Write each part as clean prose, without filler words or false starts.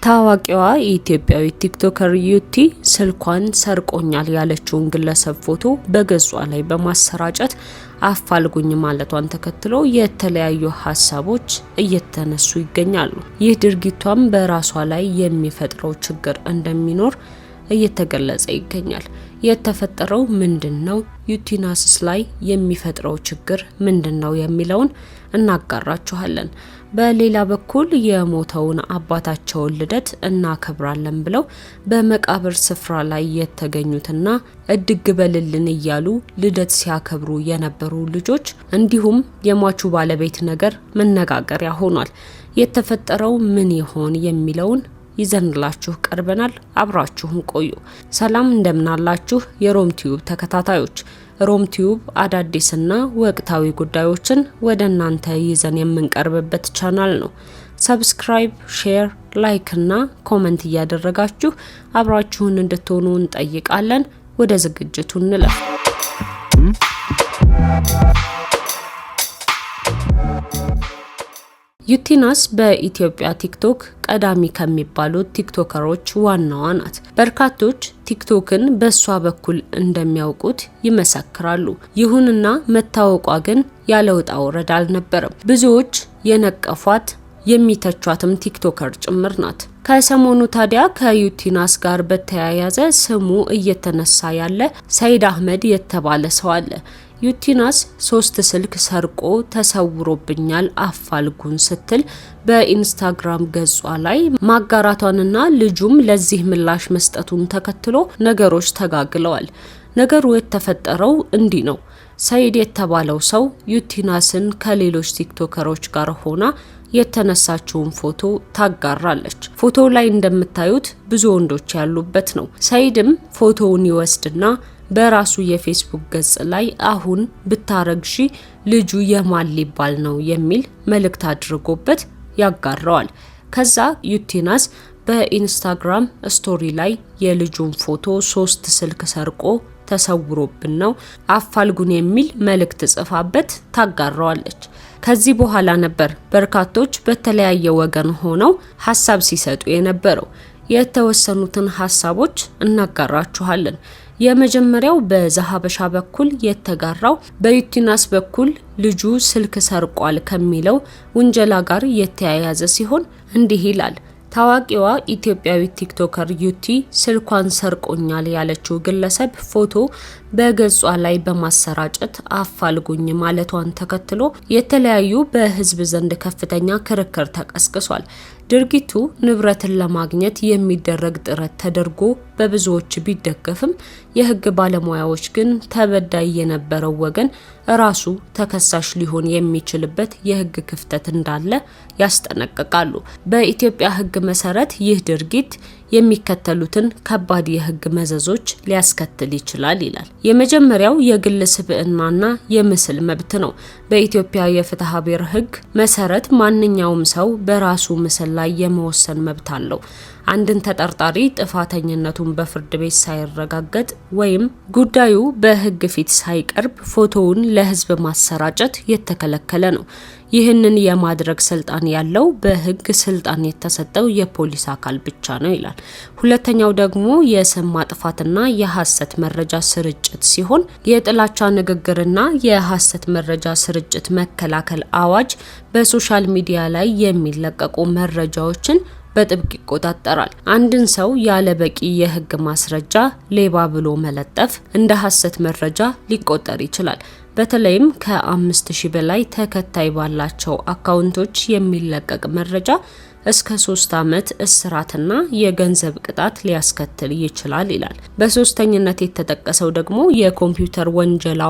ታዋቂዋ የኢትዮጵያዊ ቲክቶከር ዩቲ ስልኳን ሰርቆኛል ያለችውን ግለሰብ ፎቶ በገጿ ላይ በማሰራጨት አፋልጉኝ ማለቷን ተከትሎ የተለያዩ ሀሳቦች እየተነሱ ይገኛሉ። ይህ ድርጊቷም በራሷ ላይ የሚፈጥረው ችግር እንደሚኖር እየተገለጸ ይገኛል። የተፈጠረው ምንድነው? ዩቲናስስ ላይ የሚፈጥረው ችግር ምንድነው የሚለውን እናጋራችኋለን። በሌላ በኩል የሞተውን አባታቸውን ልደት እናከብራለን ብለው በመቃብር ስፍራ ላይ የተገኙትና እድግ በልልን እያሉ ልደት ሲያከብሩ የነበሩ ልጆች እንዲሁም የሟቹ ባለቤት ነገር መነጋገሪያ ሆኗል። የተፈጠረው ምን ይሆን የሚለውን ይዘንላችሁ ቀርበናል። አብራችሁን ቆዩ። ሰላም እንደምናላችሁ የሮም ቲዩብ ተከታታዮች። ሮም ቲዩብ አዳዲስና ወቅታዊ ጉዳዮችን ወደ እናንተ ይዘን የምንቀርብበት ቻናል ነው። ሰብስክራይብ፣ ሼር፣ ላይክ እና ኮመንት እያደረጋችሁ አብራችሁን እንድትሆኑ እንጠይቃለን። ወደ ዝግጅቱ እንለፍ። ዩቲናስ በኢትዮጵያ ቲክቶክ ቀዳሚ ከሚባሉት ቲክቶከሮች ዋናዋ ናት። በርካቶች ቲክቶክን በሷ በኩል እንደሚያውቁት ይመሰክራሉ። ይሁንና መታወቋ ግን ያለ ውጣ ውረድ አልነበረም። ብዙዎች የነቀፏት የሚተቿትም ቲክቶከር ጭምር ናት። ከሰሞኑ ታዲያ ከዩቲናስ ጋር በተያያዘ ስሙ እየተነሳ ያለ ሰይድ አህመድ የተባለ ሰው አለ። ዩቲናስ 3 ስልክ ሰርቆ ተሰውሮብኛል አፋልጉን ስትል በኢንስታግራም ገጿ ላይ ማጋራቷንና ልጁም ለዚህ ምላሽ መስጠቱን ተከትሎ ነገሮች ተጋግለዋል። ነገሩ የተፈጠረው እንዲህ ነው። ሰይድ የተባለው ሰው ዩቲናስን ከሌሎች ቲክቶከሮች ጋር ሆና የተነሳችውን ፎቶ ታጋራለች። ፎቶው ላይ እንደምታዩት ብዙ ወንዶች ያሉበት ነው። ሰይድም ፎቶውን ይወስድና በራሱ የፌስቡክ ገጽ ላይ አሁን ብታረግሺ ልጁ የማን ሊባል ነው የሚል መልእክት አድርጎበት ያጋራዋል። ከዛ ዩቲናስ በኢንስታግራም ስቶሪ ላይ የልጁን ፎቶ 3 ስልክ ሰርቆ ተሰውሮብን ነው አፋልጉን የሚል መልእክት ጽፋበት ታጋራዋለች። ከዚህ በኋላ ነበር በርካቶች በተለያየ ወገን ሆነው ሀሳብ ሲሰጡ የነበረው። የተወሰኑትን ሀሳቦች እናጋራችኋለን። የመጀመሪያው በዛሀበሻ በኩል የተጋራው በዩቲናስ በኩል ልጁ ስልክ ሰርቋል ከሚለው ውንጀላ ጋር የተያያዘ ሲሆን እንዲህ ይላል። ታዋቂዋ ኢትዮጵያዊ ቲክቶከር ዩቲ ስልኳን ሰርቆኛል ያለችው ግለሰብ ፎቶ በገጿ ላይ በማሰራጨት አፋልጉኝ ማለቷን ተከትሎ የተለያዩ በህዝብ ዘንድ ከፍተኛ ክርክር ተቀስቅሷል። ድርጊቱ ንብረትን ለማግኘት የሚደረግ ጥረት ተደርጎ በብዙዎች ቢደገፍም የህግ ባለሙያዎች ግን ተበዳይ የነበረው ወገን ራሱ ተከሳሽ ሊሆን የሚችልበት የህግ ክፍተት እንዳለ ያስጠነቅቃሉ። በኢትዮጵያ ህግ መሰረት ይህ ድርጊት የሚከተሉትን ከባድ የህግ መዘዞች ሊያስከትል ይችላል ይላል። የመጀመሪያው የግል ስብዕናና የምስል መብት ነው። በኢትዮጵያ የፍትሐ ብሔር ህግ መሰረት ማንኛውም ሰው በራሱ ምስል ላይ የመወሰን መብት አለው። አንድን ተጠርጣሪ ጥፋተኝነቱን በፍርድ ቤት ሳይረጋገጥ ወይም ጉዳዩ በህግ ፊት ሳይቀርብ ፎቶውን ለህዝብ ማሰራጨት የተከለከለ ነው። ይህንን የማድረግ ስልጣን ያለው በህግ ስልጣን የተሰጠው የፖሊስ አካል ብቻ ነው ይላል። ሁለተኛው ደግሞ የስም ማጥፋትና የሐሰት መረጃ ስርጭት ሲሆን የጥላቻ ንግግርና የሐሰት መረጃ ስርጭት መከላከል አዋጅ በሶሻል ሚዲያ ላይ የሚለቀቁ መረጃዎችን በጥብቅ ይቆጣጠራል። አንድን ሰው ያለ በቂ የህግ ማስረጃ ሌባ ብሎ መለጠፍ እንደ ሐሰት መረጃ ሊቆጠር ይችላል። በተለይም ከ5000 በላይ ተከታይ ባላቸው አካውንቶች የሚለቀቅ መረጃ እስከ 3 ዓመት እስራትና የገንዘብ ቅጣት ሊያስከትል ይችላል ይላል። በሶስተኝነት የተጠቀሰው ደግሞ የኮምፒውተር ወንጀል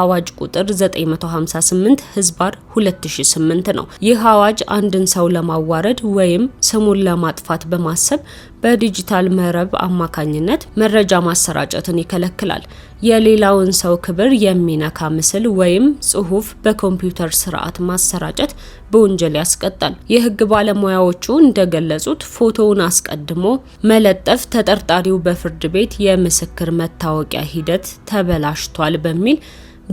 አዋጅ ቁጥር 958/2008 ነው። ይህ አዋጅ አንድን ሰው ለማዋረድ ወይም ስሙን ለማጥፋት በማሰብ በዲጂታል መረብ አማካኝነት መረጃ ማሰራጨትን ይከለክላል። የሌላውን ሰው ክብር የሚነካ ምስል ወይም ጽሁፍ በኮምፒውተር ስርዓት ማሰራጨት በወንጀል ያስቀጣል። የህግ ባለሙያዎቹ እንደገለጹት ፎቶውን አስቀድሞ መለጠፍ ተጠርጣሪው በፍርድ ቤት የምስክር መታወቂያ ሂደት ተበላሽቷል በሚል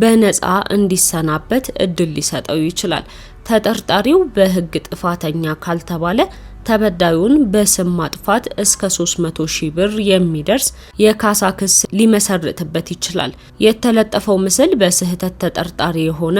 በነፃ እንዲሰናበት እድል ሊሰጠው ይችላል። ተጠርጣሪው በህግ ጥፋተኛ ካልተባለ ተበዳዩን በስም ማጥፋት እስከ 300 ሺህ ብር የሚደርስ የካሳ ክስ ሊመሰርትበት ይችላል። የተለጠፈው ምስል በስህተት ተጠርጣሪ የሆነ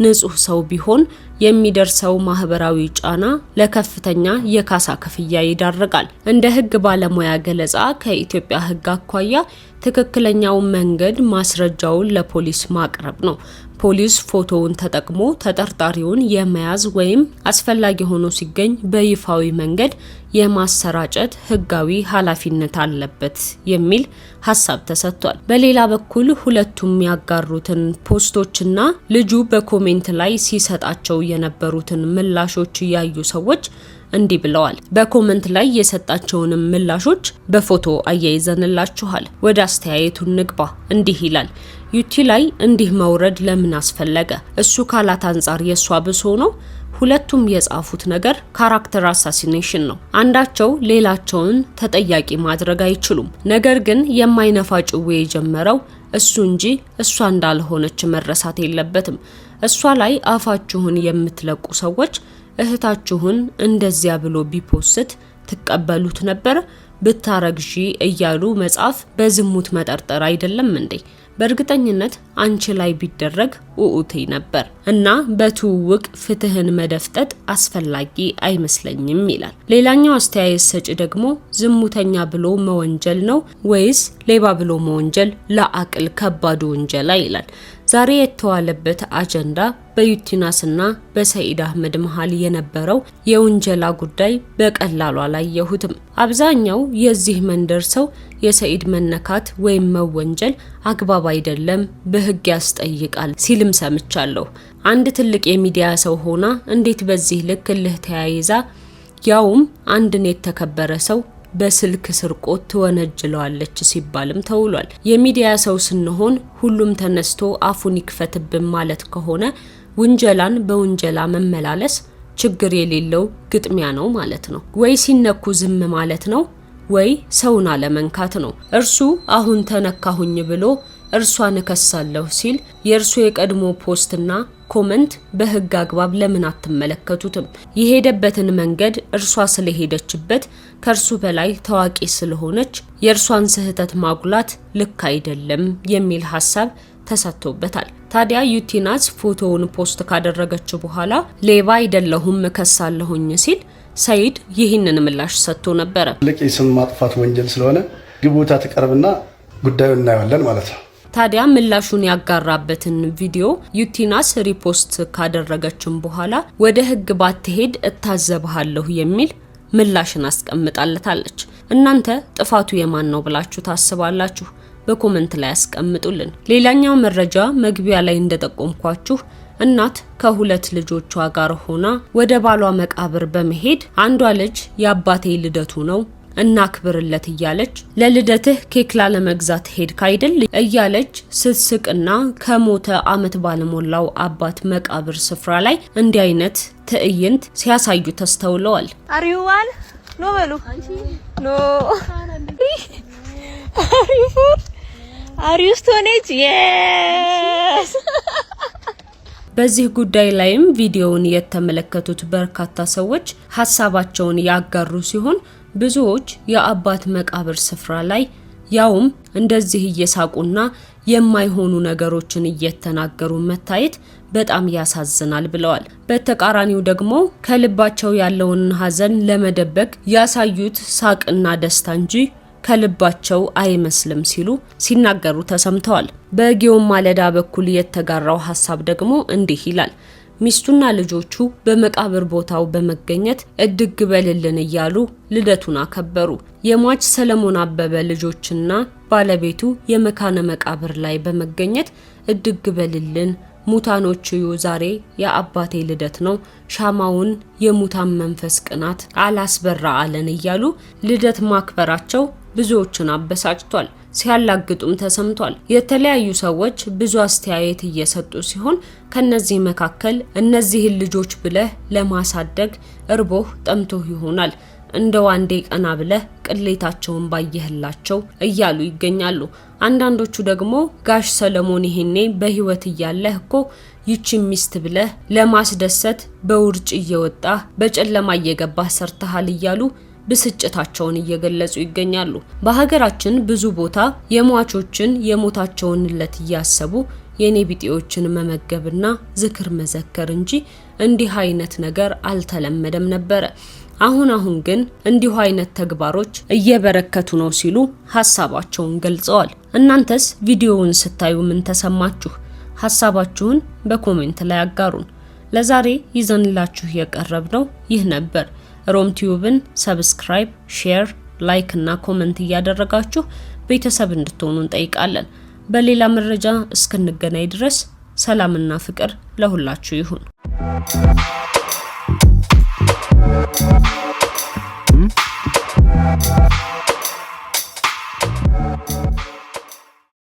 ንጹህ ሰው ቢሆን የሚደርሰው ማህበራዊ ጫና ለከፍተኛ የካሳ ክፍያ ይዳርጋል። እንደ ህግ ባለሙያ ገለጻ ከኢትዮጵያ ህግ አኳያ ትክክለኛው መንገድ ማስረጃውን ለፖሊስ ማቅረብ ነው። ፖሊስ ፎቶውን ተጠቅሞ ተጠርጣሪውን የመያዝ ወይም አስፈላጊ ሆኖ ሲገኝ በይፋዊ መንገድ የማሰራጨት ህጋዊ ኃላፊነት አለበት የሚል ሀሳብ ተሰጥቷል። በሌላ በኩል ሁለቱም ያጋሩትን ፖስቶችና ልጁ በኮሜንት ላይ ሲሰጣቸው የነበሩትን ምላሾች ያዩ ሰዎች እንዲህ ብለዋል። በኮሜንት ላይ የሰጣቸውንም ምላሾች በፎቶ አያይዘንላችኋል። ወደ አስተያየቱ ንግባ። እንዲህ ይላል። ዩቲ ላይ እንዲህ መውረድ ለምን አስፈለገ? እሱ ካላት አንጻር የሷ ብሶ ነው። ሁለቱም የጻፉት ነገር ካራክተር አሳሲኔሽን ነው። አንዳቸው ሌላቸውን ተጠያቂ ማድረግ አይችሉም። ነገር ግን የማይነፋ ጭዌ የጀመረው እሱ እንጂ እሷ እንዳልሆነች መረሳት የለበትም። እሷ ላይ አፋችሁን የምትለቁ ሰዎች እህታችሁን እንደዚያ ብሎ ቢፖስት ትቀበሉት ነበር? ብታረግዢ እያሉ መጻፍ በዝሙት መጠርጠር አይደለም እንዴ? በእርግጠኝነት አንቺ ላይ ቢደረግ ኡኡቴ ነበር እና በትውውቅ ፍትህን መደፍጠጥ አስፈላጊ አይመስለኝም ይላል። ሌላኛው አስተያየት ሰጪ ደግሞ ዝሙተኛ ብሎ መወንጀል ነው ወይስ ሌባ ብሎ መወንጀል ለአቅል ከባዱ ወንጀላ ይላል። ዛሬ የተዋለበት አጀንዳ በዩቲናስና በሰኢድ አህመድ መሃል የነበረው የውንጀላ ጉዳይ በቀላሉ አላየሁትም። አብዛኛው የዚህ መንደር ሰው የሰኢድ መነካት ወይም መወንጀል አግባብ አይደለም፣ በህግ ያስጠይቃል ሲልም ሰምቻለሁ። አንድ ትልቅ የሚዲያ ሰው ሆና እንዴት በዚህ ልክ እልህ ተያይዛ ያውም አንድን የተከበረ ሰው በስልክ ስርቆት ትወነጅለዋለች ሲባልም ተውሏል። የሚዲያ ሰው ስንሆን ሁሉም ተነስቶ አፉን ይክፈትብን ማለት ከሆነ ውንጀላን በውንጀላ መመላለስ ችግር የሌለው ግጥሚያ ነው ማለት ነው። ወይ ሲነኩ ዝም ማለት ነው ወይ ሰውን አለመንካት ነው። እርሱ አሁን ተነካሁኝ ብሎ እርሷን እከሳለሁ ሲል የእርሱ የቀድሞ ፖስትና ኮመንት በህግ አግባብ ለምን አትመለከቱትም? የሄደበትን መንገድ እርሷ ስለሄደችበት ከርሱ በላይ ታዋቂ ስለሆነች የእርሷን ስህተት ማጉላት ልክ አይደለም የሚል ሀሳብ ተሰጥቶበታል። ታዲያ ዩቲናስ ፎቶውን ፖስት ካደረገች በኋላ ሌባ አይደለሁም እከሳለሁኝ ሲል ሰኢድ ይህንን ምላሽ ሰጥቶ ነበር። ትልቅ የስም ማጥፋት ወንጀል ስለሆነ ግቦታ ተቀርብና ጉዳዩን እናየዋለን ማለት ነው። ታዲያ ምላሹን ያጋራበትን ቪዲዮ ዩቲናስ ሪፖስት ካደረገችም በኋላ ወደ ህግ ባትሄድ እታዘብሃለሁ የሚል ምላሽን አስቀምጣለታለች። እናንተ ጥፋቱ የማን ነው ብላችሁ ታስባላችሁ? በኮሜንት ላይ አስቀምጡልን። ሌላኛው መረጃ መግቢያ ላይ እንደጠቆምኳችሁ እናት ከሁለት ልጆቿ ጋር ሆና ወደ ባሏ መቃብር በመሄድ አንዷ ልጅ የአባቴ ልደቱ ነው እናክብርለት እያለች ለልደትህ ኬክ ላለመግዛት ሄድክ አይደል እያለች ስትስቅና ከሞተ አመት ባለሞላው አባት መቃብር ስፍራ ላይ እንዲህ አይነት ትዕይንት ሲያሳዩ ተስተውለዋል። አሪዋን ኖ በሉ ኖ አሪስቶኔት የስ በዚህ ጉዳይ ላይም ቪዲዮውን የተመለከቱት በርካታ ሰዎች ሀሳባቸውን ያጋሩ ሲሆን ብዙዎች የአባት መቃብር ስፍራ ላይ ያውም እንደዚህ እየሳቁና የማይሆኑ ነገሮችን እየተናገሩ መታየት በጣም ያሳዝናል ብለዋል። በተቃራኒው ደግሞ ከልባቸው ያለውን ሀዘን ለመደበቅ ያሳዩት ሳቅና ደስታ እንጂ ከልባቸው አይመስልም ሲሉ ሲናገሩ ተሰምተዋል። በጊዮን ማለዳ በኩል የተጋራው ሀሳብ ደግሞ እንዲህ ይላል። ሚስቱና ልጆቹ በመቃብር ቦታው በመገኘት እድግ በልልን እያሉ ልደቱን አከበሩ። የሟች ሰለሞን አበበ ልጆችና ባለቤቱ የመካነ መቃብር ላይ በመገኘት እድግ በልልን ሙታኖቹ ዛሬ የአባቴ ልደት ነው፣ ሻማውን የሙታን መንፈስ ቅናት አላስበራ አለን እያሉ ልደት ማክበራቸው ብዙዎችን አበሳጭቷል። ሲያላግጡም ተሰምቷል። የተለያዩ ሰዎች ብዙ አስተያየት እየሰጡ ሲሆን ከነዚህ መካከል እነዚህን ልጆች ብለህ ለማሳደግ እርቦህ ጠምቶህ ይሆናል እንደ ዋንዴ ቀና ብለህ ቅሌታቸውን ባየህላቸው እያሉ ይገኛሉ። አንዳንዶቹ ደግሞ ጋሽ ሰለሞን ይሄኔ በህይወት እያለህ እኮ ይቺ ሚስት ብለህ ለማስደሰት በውርጭ እየወጣ በጨለማ እየገባ ሰርተሃል እያሉ ብስጭታቸውን እየገለጹ ይገኛሉ። በሀገራችን ብዙ ቦታ የሟቾችን የሞታቸውን ዕለት እያሰቡ የኔ ቢጤዎችን መመገብና ዝክር መዘከር እንጂ እንዲህ አይነት ነገር አልተለመደም ነበር። አሁን ግን እንዲሁ አይነት ተግባሮች እየበረከቱ ነው ሲሉ ሐሳባቸውን ገልጸዋል። እናንተስ ቪዲዮውን ስታዩ ምን ተሰማችሁ? ሐሳባችሁን በኮሜንት ላይ አጋሩን። ለዛሬ ይዘንላችሁ የቀረብነው ይህ ነበር። ሮም ቲዩብን ሰብስክራይብ፣ ሼር፣ ላይክ እና ኮሜንት እያደረጋችሁ ቤተሰብ እንድትሆኑ እንጠይቃለን። በሌላ መረጃ እስክንገናኝ ድረስ ሰላምና ፍቅር ለሁላችሁ ይሁን።